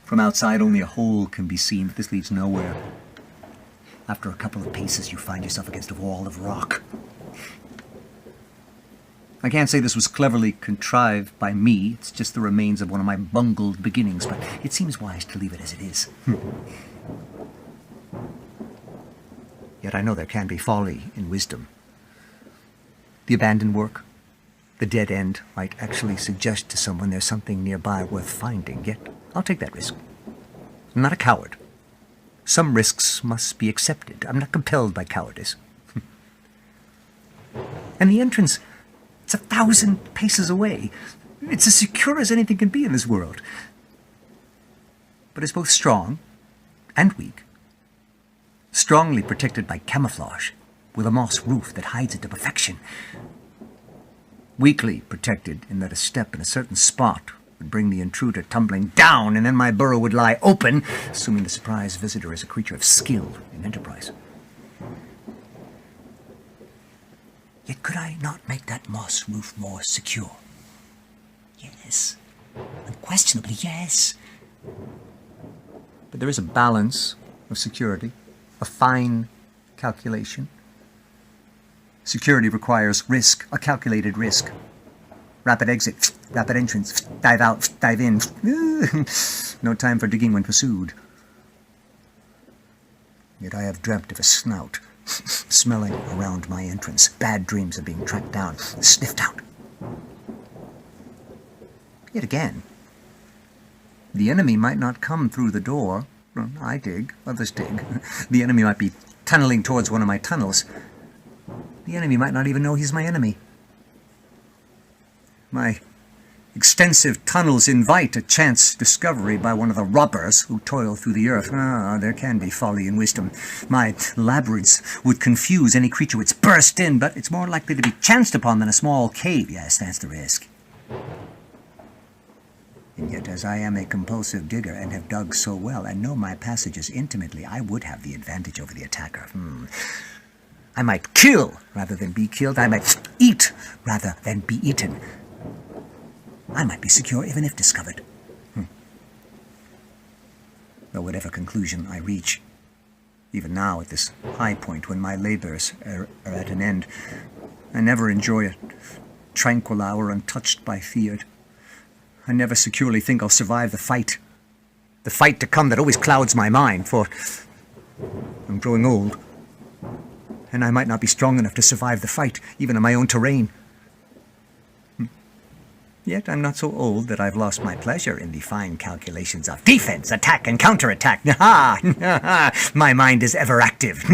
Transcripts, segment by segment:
From outside, only a hole can be seen, but this leads nowhere. After a couple of paces, you find yourself against a wall of rock. I can't say this was cleverly contrived by me. It's just the remains of one of my bungled beginnings, but it seems wise to leave it as it is. Yet I know there can be folly in wisdom. The abandoned work, the dead end, might actually suggest to someone there's something nearby worth finding, yet I'll take that risk. I'm not a coward. Some risks must be accepted. I'm not compelled by cowardice. And the entrance, it's 1,000 paces away. It's as secure as anything can be in this world. But it's both strong and weak. Strongly protected by camouflage, with a moss roof that hides it to perfection. Weakly protected in that a step in a certain spot would bring the intruder tumbling down, and then my burrow would lie open, assuming the surprise visitor is a creature of skill and enterprise. Yet could I not make that moss roof more secure? Yes. Unquestionably, yes. But there is a balance of security, a fine calculation. Security requires risk, a calculated risk. Rapid exit, rapid entrance, dive out, dive in. No time for digging when pursued. Yet I have dreamt of a snout smelling around my entrance. Bad dreams of being tracked down, sniffed out. Yet again, the enemy might not come through the door. I dig, others dig. The enemy might be tunneling towards one of my tunnels. The enemy might not even know he's my enemy. My extensive tunnels invite a chance discovery by one of the robbers who toil through the earth. There can be folly in wisdom. My labyrinths would confuse any creature which burst in, but it's more likely to be chanced upon than a small cave. Yes, that's the risk. And yet, as I am a compulsive digger and have dug so well and know my passages intimately, I would have the advantage over the attacker. I might kill rather than be killed. I might eat rather than be eaten. I might be secure even if discovered. Though whatever conclusion I reach, even now at this high point when my labors are at an end, I never enjoy a tranquil hour untouched by fear. I never securely think I'll survive the fight to come that always clouds my mind, for I'm growing old, and I might not be strong enough to survive the fight, even in my own terrain. Yet I'm not so old that I've lost my pleasure in the fine calculations of defense, attack, and counterattack. My mind is ever active.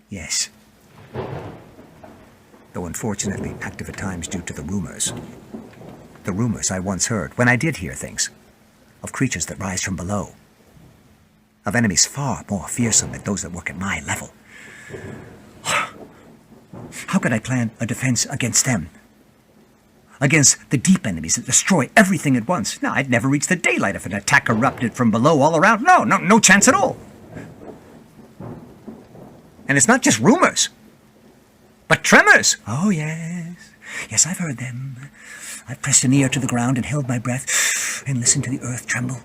Yes. Though unfortunately active at times due to the rumors. The rumors I once heard, when I did hear things, of creatures that rise from below. Of enemies far more fearsome than those that work at my level. How could I plan a defense against them? Against the deep enemies that destroy everything at once? No, I'd never reach the daylight if an attack erupted from below all around. No chance at all. And it's not just rumors, but tremors. Oh, yes. Yes, I've heard them. I've pressed an ear to the ground and held my breath and listened to the earth tremble.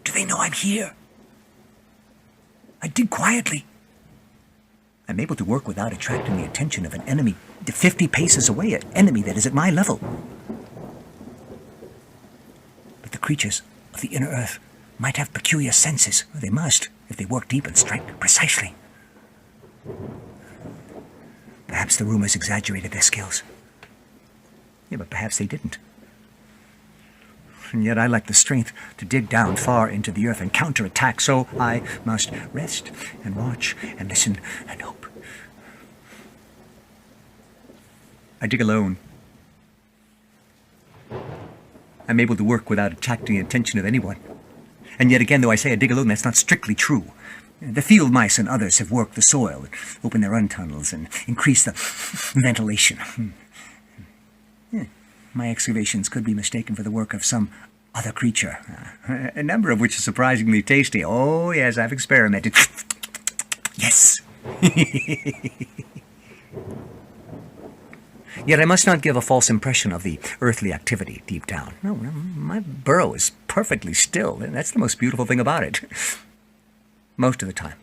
Do they know I'm here? I dig quietly. I'm able to work without attracting the attention of an enemy 50 paces away, an enemy that is at my level. But the creatures of the inner earth might have peculiar senses. They must, if they work deep and strike precisely. Perhaps the rumors exaggerated their skills. Yeah, but perhaps they didn't. And yet I lack the strength to dig down far into the earth and counterattack, so I must rest and watch and listen and hope. I dig alone. I'm able to work without attracting the attention of anyone. And yet again, though I say I dig alone, that's not strictly true. The field mice and others have worked the soil, opened their own tunnels, and increased the ventilation. My excavations could be mistaken for the work of some other creature, a number of which is surprisingly tasty. Oh, yes, I've experimented. Yes. Yet I must not give a false impression of the earthly activity deep down. No, my burrow is perfectly still, and that's the most beautiful thing about it. Most of the time.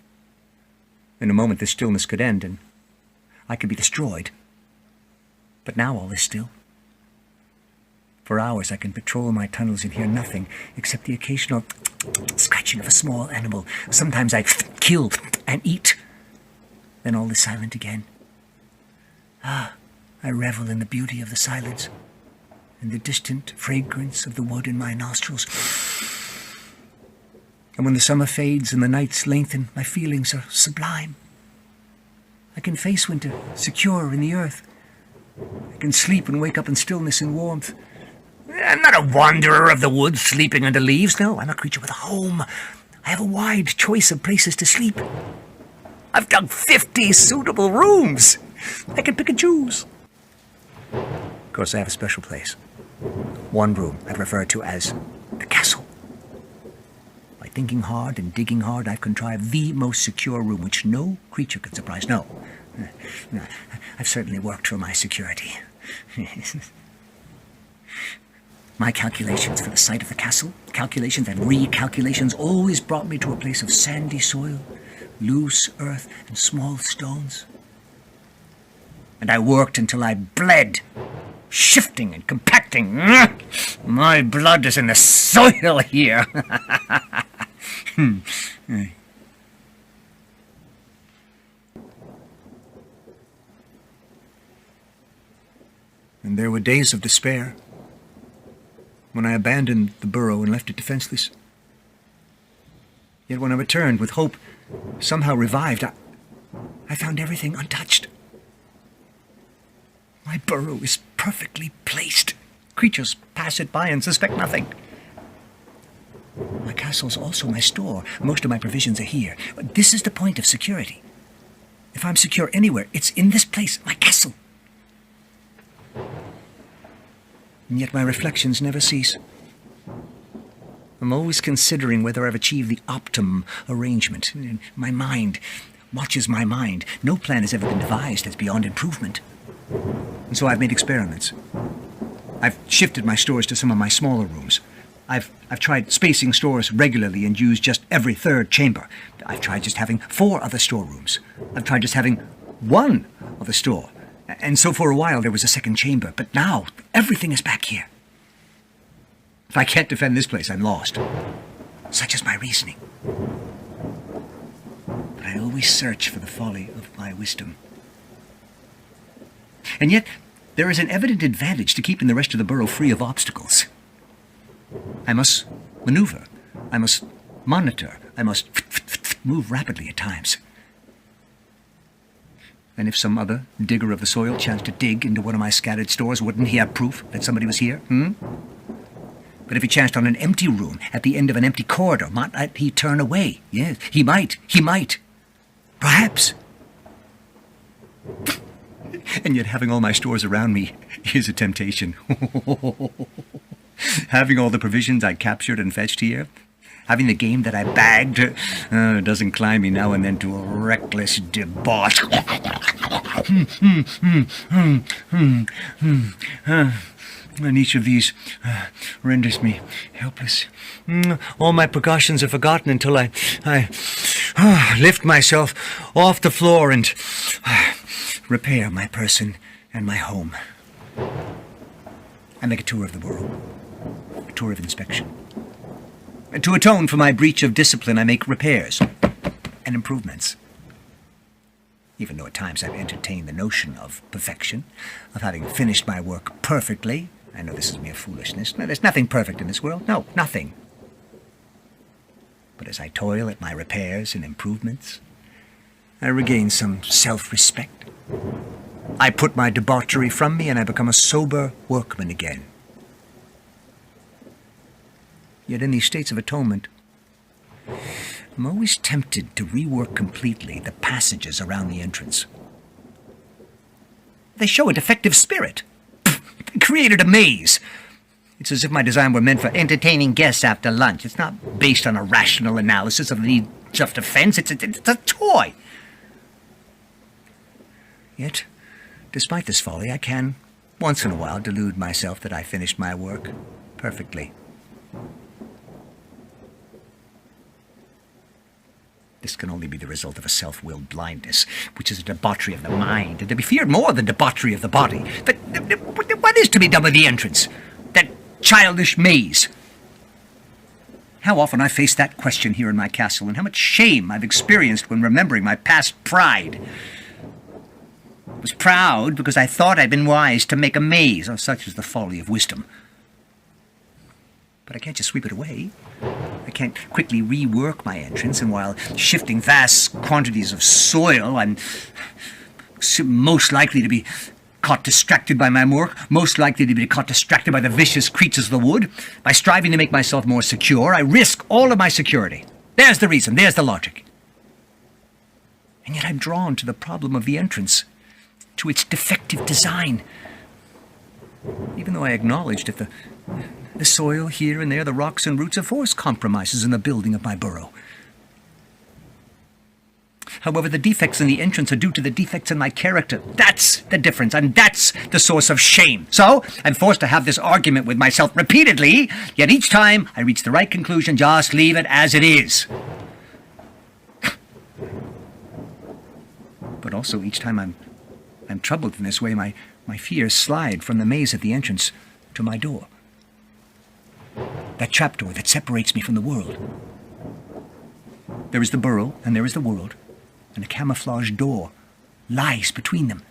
In a moment, this stillness could end, and I could be destroyed. But now all is still. For hours I can patrol my tunnels and hear nothing except the occasional scratching of a small animal. Sometimes I kill and eat. Then all is silent again. I revel in the beauty of the silence and the distant fragrance of the wood in my nostrils. And when the summer fades and the nights lengthen, my feelings are sublime. I can face winter secure in the earth. I can sleep and wake up in stillness and warmth. I'm not a wanderer of the woods sleeping under leaves. No, I'm a creature with a home. I have a wide choice of places to sleep. I've dug 50 suitable rooms. I can pick and choose. Of course, I have a special place. One room I've referred to as the castle. By thinking hard and digging hard, I've contrived the most secure room which no creature could surprise. No, I've certainly worked for my security. My calculations for the site of the castle, calculations and recalculations, always brought me to a place of sandy soil, loose earth, and small stones. And I worked until I bled, shifting and compacting. My blood is in the soil here. And there were days of despair, when I abandoned the burrow and left it defenseless. Yet when I returned with hope somehow revived, I found everything untouched. My burrow is perfectly placed. Creatures pass it by and suspect nothing. My castle's also my store. Most of my provisions are here. This is the point of security. If I'm secure anywhere, it's in this place, my castle. And yet my reflections never cease. I'm always considering whether I've achieved the optimum arrangement. My mind watches my mind. No plan has ever been devised that's beyond improvement. And so I've made experiments. I've shifted my stores to some of my smaller rooms. I've tried spacing stores regularly and used just every third chamber. I've tried just having 4 other storerooms. I've tried just having 1 other store. And so for a while there was a second chamber, but now everything is back here. If I can't defend this place, I'm lost. Such is my reasoning. But I always search for the folly of my wisdom. And yet, there is an evident advantage to keeping the rest of the burrow free of obstacles. I must maneuver. I must monitor. I must move rapidly at times. And if some other digger of the soil chanced to dig into one of my scattered stores, wouldn't he have proof that somebody was here? But if he chanced on an empty room at the end of an empty corridor, might he turn away? Yes, he might. He might. Perhaps. And yet having all my stores around me is a temptation. Having all the provisions I captured and fetched here, having the game that I bagged, does incline me now and then to a reckless debauch. And each of these renders me helpless. All my precautions are forgotten until I lift myself off the floor and repair my person and my home. I make a tour of the burrow, a tour of inspection. And to atone for my breach of discipline, I make repairs and improvements. Even though at times I've entertained the notion of perfection, of having finished my work perfectly. I know this is mere foolishness. No, there's nothing perfect in this world. No, nothing. But as I toil at my repairs and improvements, I regain some self-respect. I put my debauchery from me and I become a sober workman again. Yet in these states of atonement, I'm always tempted to rework completely the passages around the entrance. They show a defective spirit. Created a maze. It's as if my design were meant for entertaining guests after lunch. It's not based on a rational analysis of the need of self-defense. It's a toy. Yet, despite this folly, I can once in a while delude myself that I finished my work perfectly. This can only be the result of a self-willed blindness, which is a debauchery of the mind, and to be feared more than debauchery of the body. What is to be done with the entrance? That childish maze? How often I faced that question here in my castle, and how much shame I've experienced when remembering my past pride. I was proud because I thought I'd been wise to make a maze, or such is the folly of wisdom. But I can't just sweep it away. I can't quickly rework my entrance, and while shifting vast quantities of soil, I'm most likely to be caught distracted by my work, most likely to be caught distracted by the vicious creatures of the wood. By striving to make myself more secure, I risk all of my security. There's the reason, there's the logic. And yet I'm drawn to the problem of the entrance, to its defective design. Even though I acknowledge that the soil here and there, the rocks and roots, have forced compromises in the building of my burrow. However, the defects in the entrance are due to the defects in my character. That's the difference, and that's the source of shame. So, I'm forced to have this argument with myself repeatedly, yet each time I reach the right conclusion, just leave it as it is. But also, each time I'm troubled in this way, my fears slide from the maze at the entrance to my door. That trapdoor that separates me from the world. There is the burrow, and there is the world, and a camouflaged door lies between them.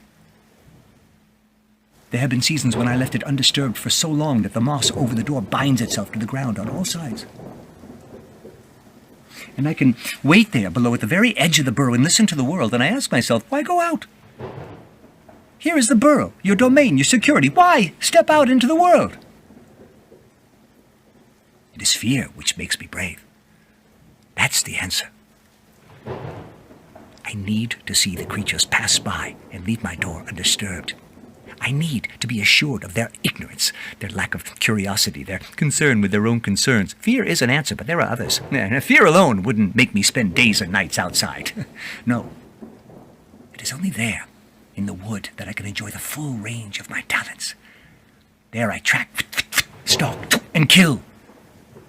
There have been seasons when I left it undisturbed for so long that the moss over the door binds itself to the ground on all sides. And I can wait there below at the very edge of the burrow and listen to the world, and I ask myself, why go out? Here is the burrow, your domain, your security. Why step out into the world? It is fear which makes me brave. That's the answer. I need to see the creatures pass by and leave my door undisturbed. I need to be assured of their ignorance, their lack of curiosity, their concern with their own concerns. Fear is an answer, but there are others. Fear alone wouldn't make me spend days and nights outside. No. It is only there, in the wood, that I can enjoy the full range of my talents. There I track, stalk, and kill.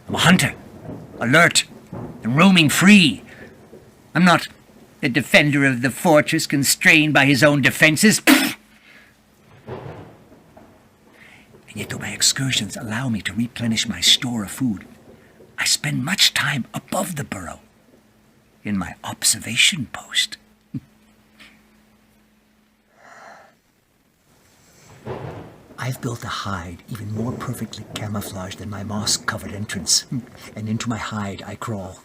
I'm a hunter, alert, and roaming free. I'm not the defender of the fortress, constrained by his own defenses. And yet, though my excursions allow me to replenish my store of food, I spend much time above the burrow, in my observation post. I've built a hide even more perfectly camouflaged than my moss-covered entrance, and into my hide I crawl.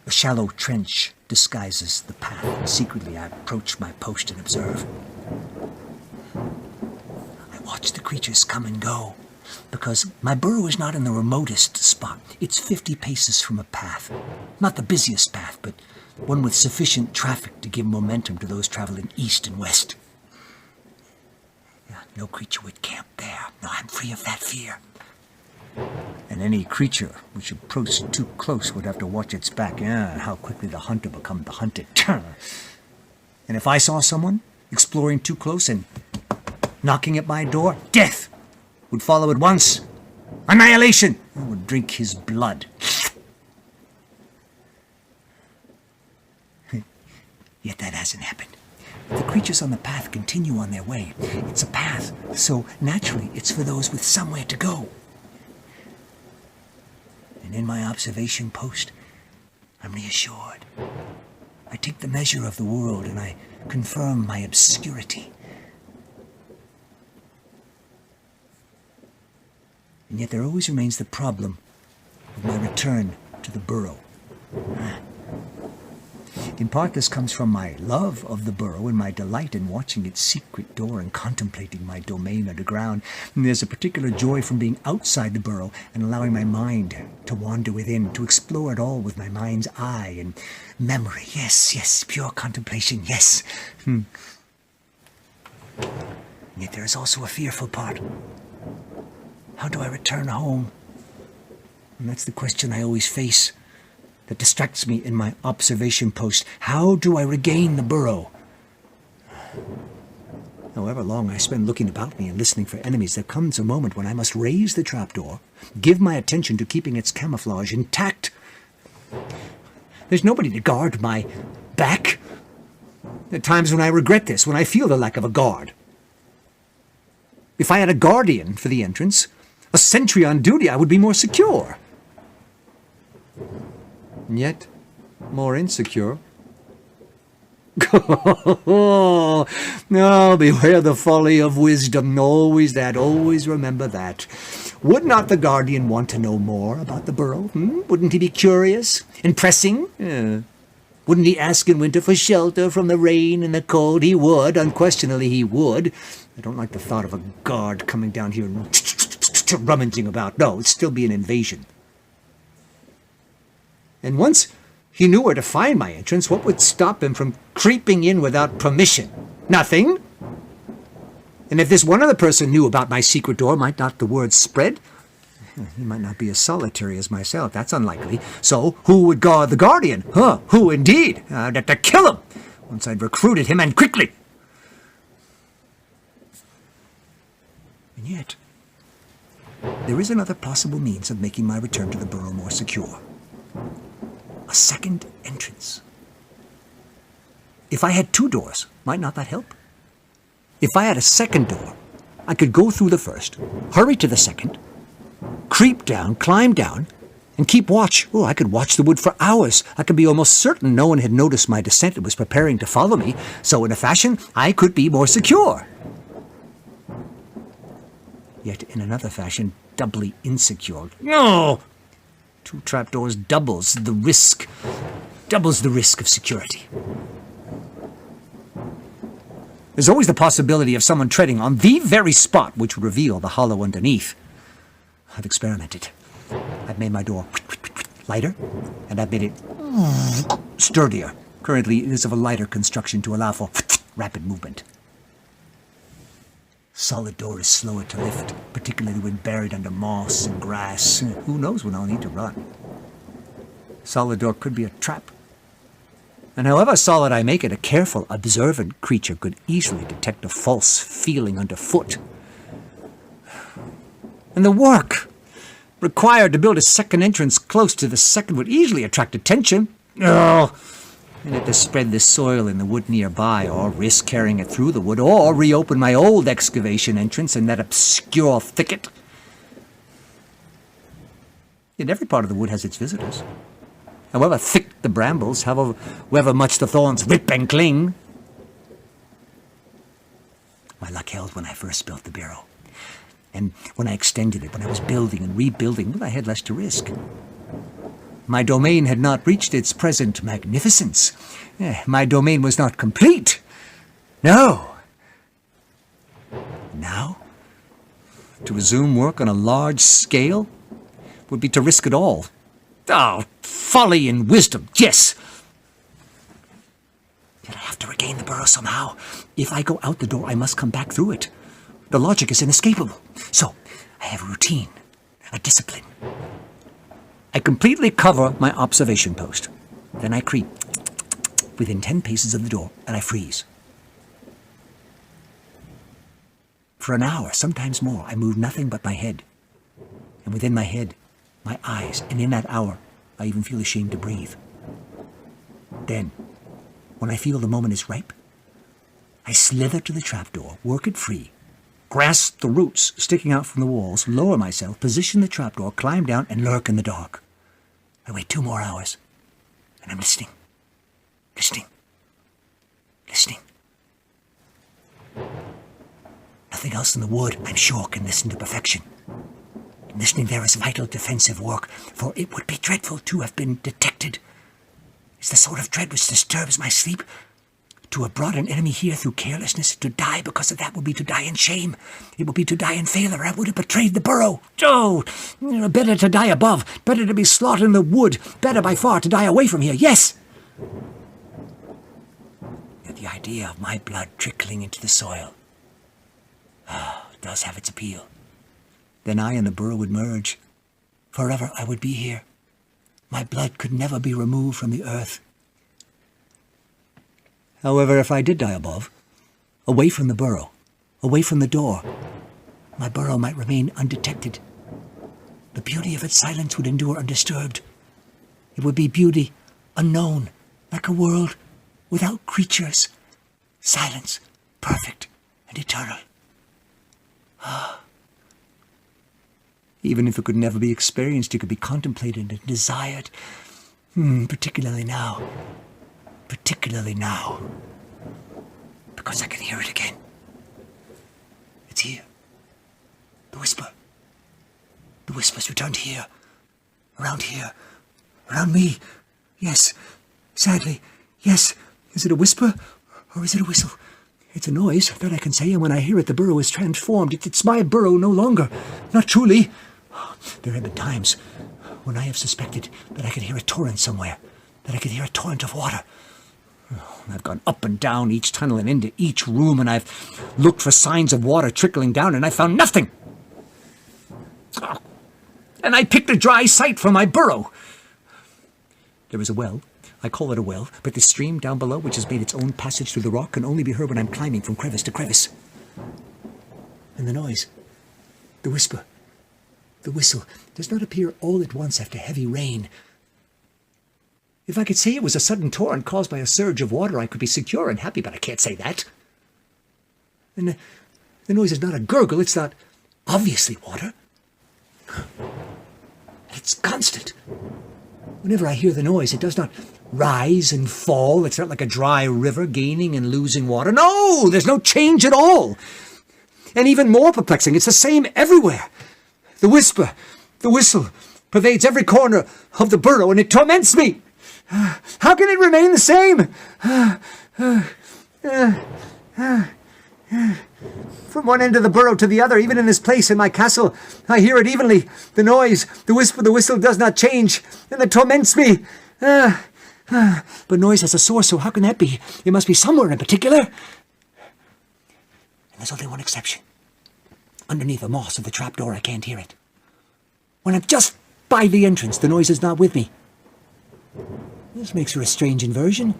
A shallow trench disguises the path, and secretly I approach my post and observe. I watch the creatures come and go, because my burrow is not in the remotest spot. It's 50 paces from a path. Not the busiest path, but one with sufficient traffic to give momentum to those traveling east and west. No creature would camp there. No, I'm free of that fear. And any creature which approached too close would have to watch its back. How quickly the hunter becomes the hunted. And if I saw someone exploring too close and knocking at my door, death would follow at once. Annihilation! I would drink his blood. Yet that hasn't happened. The creatures on the path continue on their way. It's a path, so naturally it's for those with somewhere to go. And in my observation post, I'm reassured. I take the measure of the world and I confirm my obscurity. And yet there always remains the problem of my return to the burrow. In part, this comes from my love of the burrow and my delight in watching its secret door and contemplating my domain underground. And there's a particular joy from being outside the burrow and allowing my mind to wander within, to explore it all with my mind's eye and memory. Yes, pure contemplation, yes. And yet there is also a fearful part. How do I return home? And that's the question I always face, that distracts me in my observation post. How do I regain the burrow? However long I spend looking about me and listening for enemies, there comes a moment when I must raise the trapdoor, give my attention to keeping its camouflage intact. There's nobody to guard my back. There are times when I regret this, when I feel the lack of a guard. If I had a guardian for the entrance, a sentry on duty, I would be more secure. And yet, more insecure. Oh, beware the folly of wisdom. Always that, always remember that. Would not the guardian want to know more about the burrow? Wouldn't he be curious and pressing? Wouldn't he ask in winter for shelter from the rain and the cold? He would, unquestionably he would. I don't like the thought of a guard coming down here and rummaging about. No, it'd still be an invasion. And once he knew where to find my entrance, what would stop him from creeping in without permission? Nothing. And if this one other person knew about my secret door, might not the word spread? He might not be as solitary as myself. That's unlikely. So who would guard the guardian? Who indeed? I'd have to kill him once I'd recruited him, and quickly. And yet, there is another possible means of making my return to the burrow more secure. A second entrance. If I had two doors, might not that help? If I had a second door, I could go through the first, hurry to the second, creep down, climb down, and keep watch. Oh, I could watch the wood for hours. I could be almost certain no one had noticed my descent and was preparing to follow me, so in a fashion, I could be more secure. Yet in another fashion, doubly insecure. No! Two trapdoors doubles the risk of security. There's always the possibility of someone treading on the very spot which would reveal the hollow underneath. I've experimented. I've made my door lighter, and I've made it sturdier. Currently, it is of a lighter construction to allow for rapid movement. Solid door is slower to lift, particularly when buried under moss and grass. Who knows when I'll need to run? Solid door could be a trap. And however solid I make it, a careful, observant creature could easily detect a false feeling underfoot. And the work required to build a second entrance close to the second would easily attract attention. And had to spread the soil in the wood nearby, or risk carrying it through the wood, or reopen my old excavation entrance in that obscure thicket. Yet every part of the wood has its visitors. However thick the brambles, however much the thorns rip and cling. My luck held when I first built the burrow. And when I extended it, when I was building and rebuilding, well, I had less to risk. My domain had not reached its present magnificence. My domain was not complete. No. Now, to resume work on a large scale would be to risk it all. Oh, folly and wisdom, yes. Yet I have to regain the burrow somehow. If I go out the door, I must come back through it. The logic is inescapable. So, I have a routine, a discipline. I completely cover my observation post. Then I creep within 10 paces of the door, and I freeze. For an hour, sometimes more, I move nothing but my head. And within my head, my eyes, and in that hour, I even feel ashamed to breathe. Then, when I feel the moment is ripe, I slither to the trapdoor, work it free, grasp the roots sticking out from the walls, lower myself, position the trapdoor, climb down, and lurk in the dark. I wait 2 more hours, and I'm listening. Nothing else in the wood, I'm sure, can listen to perfection. Listening there is vital defensive work, for it would be dreadful to have been detected. It's the sort of dread which disturbs my sleep. To have brought an enemy here through carelessness, to die because of that would be to die in shame. It would be to die in failure. I would have betrayed the burrow. Oh, better to die above. Better to be slaughtered in the wood. Better by far to die away from here. Yes! Yet the idea of my blood trickling into the soil does have its appeal. Then I and the burrow would merge. Forever I would be here. My blood could never be removed from the earth. However, if I did die above, away from the burrow, away from the door, my burrow might remain undetected. The beauty of its silence would endure undisturbed. It would be beauty unknown, like a world without creatures. Silence, perfect and eternal. Even if it could never be experienced, it could be contemplated and desired. Particularly now. Particularly now. Because I can hear it again. It's here. The whisper. The whisper's returned here. Around here. Around me. Yes. Sadly. Yes. Is it a whisper? Or is it a whistle? It's a noise, that I can say, and when I hear it, the burrow is transformed. It's my burrow no longer. Not truly. There have been times when I have suspected that I could hear a torrent somewhere, that I could hear a torrent of water. I've gone up and down each tunnel and into each room, and I've looked for signs of water trickling down, and I found nothing. And I picked a dry site for my burrow. There is a well. I call it a well, but the stream down below, which has made its own passage through the rock, can only be heard when I'm climbing from crevice to crevice. And the noise, the whisper, the whistle, does not appear all at once after heavy rain. If I could say it was a sudden torrent caused by a surge of water, I could be secure and happy, but I can't say that. And the noise is not a gurgle, it's not obviously water. It's constant. Whenever I hear the noise, it does not rise and fall. It's not like a dry river gaining and losing water. No, there's no change at all. And even more perplexing, it's the same everywhere. The whisper, the whistle, pervades every corner of the burrow, and it torments me. How can it remain the same? From one end of the burrow to the other, even in this place in my castle, I hear it evenly. The noise, the whisper, the whistle does not change, and it torments me. But noise has a source, so how can that be? It must be somewhere in particular. And there's only one exception. Underneath the moss of the trapdoor, I can't hear it. When I'm just by the entrance, the noise is not with me. This makes for a strange inversion.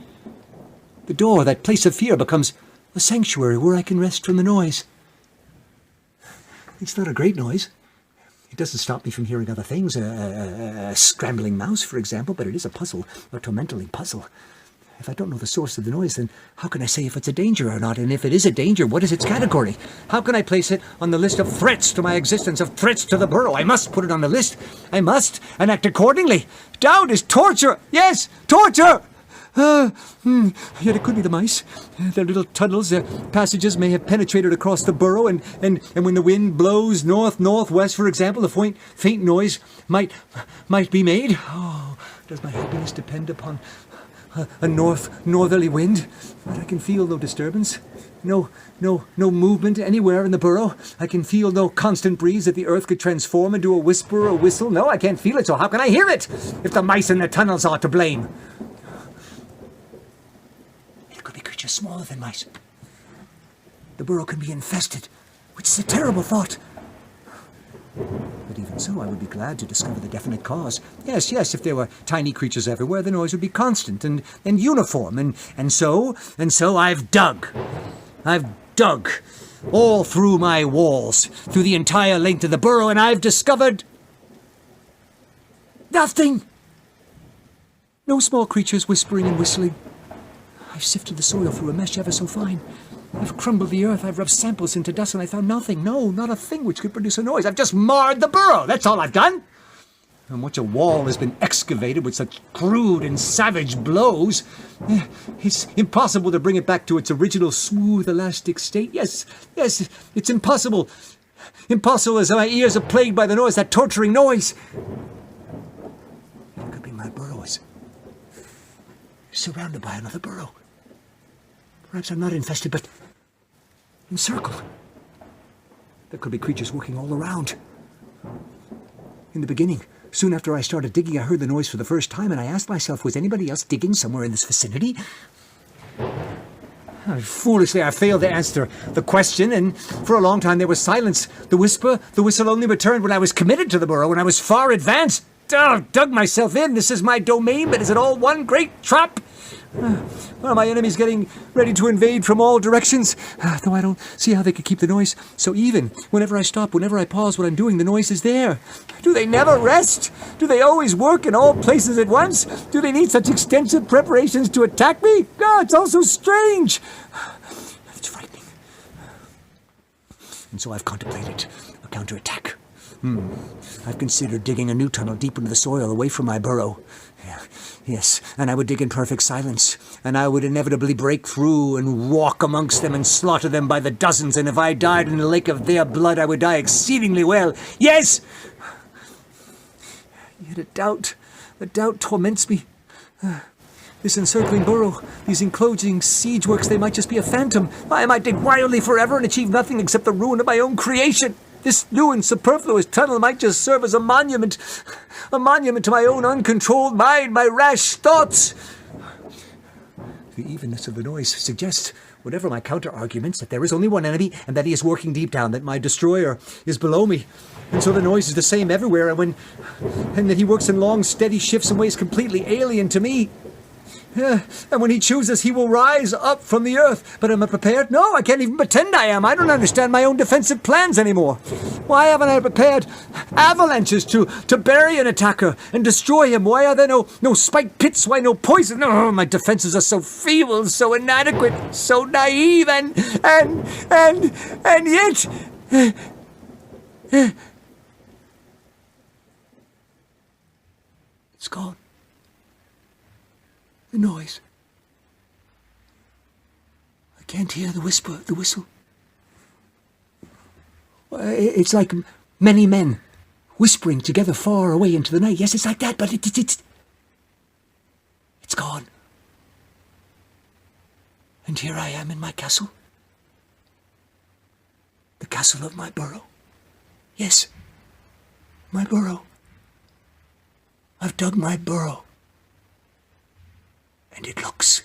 The door, that place of fear, becomes a sanctuary where I can rest from the noise. It's not a great noise. It doesn't stop me from hearing other things, a scrambling mouse, for example, but it is a puzzle, a tormenting puzzle. If I don't know the source of the noise, then how can I say if it's a danger or not? And if it is a danger, what is its category? How can I place it on the list of threats to my existence, of threats to the burrow? I must put it on the list. I must, and act accordingly. Doubt is torture. Yes, torture! Yet it could be the mice. Their little tunnels, their passages may have penetrated across the burrow, and when the wind blows north-northwest, for example, a faint noise might be made. Oh, does my happiness depend upon a northerly wind? But I can feel no disturbance, no movement anywhere in the burrow. I can feel no constant breeze that the earth could transform into a whisper or a whistle. No, I can't feel it, so how can I hear it if the mice in the tunnels are to blame? Creatures smaller than mice. The burrow can be infested, which is a terrible thought. But even so, I would be glad to discover the definite cause. Yes, if there were tiny creatures everywhere, the noise would be constant and uniform. And so I've dug. I've dug all through my walls, through the entire length of the burrow, and I've discovered nothing. No small creatures whispering and whistling. I've sifted the soil through a mesh ever so fine. I've crumbled the earth, I've rubbed samples into dust, and I found nothing. No, not a thing which could produce a noise. I've just marred the burrow. That's all I've done. And much a wall has been excavated with such crude and savage blows. It's impossible to bring it back to its original smooth, elastic state. Yes, it's impossible. Impossible as my ears are plagued by the noise, that torturing noise. It could be my burrows. Surrounded by another burrow. Perhaps I'm not infested, but encircled. There could be creatures working all around. In the beginning, soon after I started digging, I heard the noise for the first time, and I asked myself, was anybody else digging somewhere in this vicinity? Foolishly, I failed to answer the question, and for a long time there was silence. The whistle only returned when I was committed to the burrow, when I was far advanced. Dug myself in. This is my domain, but is it all one great trap? Are my enemies getting ready to invade from all directions? Though I don't see how they could keep the noise so even. Whenever I stop, whenever I pause what I'm doing, the noise is there. Do they never rest? Do they always work in all places at once? Do they need such extensive preparations to attack me? It's all so strange. It's frightening. And so I've contemplated a counterattack. I've considered digging a new tunnel deep into the soil away from my burrow. Yes, and I would dig in perfect silence, and I would inevitably break through and walk amongst them and slaughter them by the dozens, and if I died in the lake of their blood, I would die exceedingly well. Yes! Yet a doubt torments me. This encircling burrow, these enclosing siege works, they might just be a phantom. I might dig wildly forever and achieve nothing except the ruin of my own creation. This new and superfluous tunnel might just serve as a monument to my own uncontrolled mind, my rash thoughts. The evenness of the noise suggests, whatever my counter-arguments, that there is only one enemy and that he is working deep down, that my destroyer is below me. And so the noise is the same everywhere, and that he works in long, steady shifts in ways completely alien to me. And when he chooses, he will rise up from the earth. But am I prepared? No, I can't even pretend I am. I don't understand my own defensive plans anymore. Why haven't I prepared avalanches to bury an attacker and destroy him? Why are there no spiked pits? Why no poison? No, my defenses are so feeble, so inadequate, so naive, and yet... It's gone. The noise. I can't hear the whisper, the whistle. It's like many men whispering together far away into the night. Yes, it's like that, but it's gone. And here I am in my castle. The castle of my burrow. Yes, my burrow. I've dug my burrow. And it looks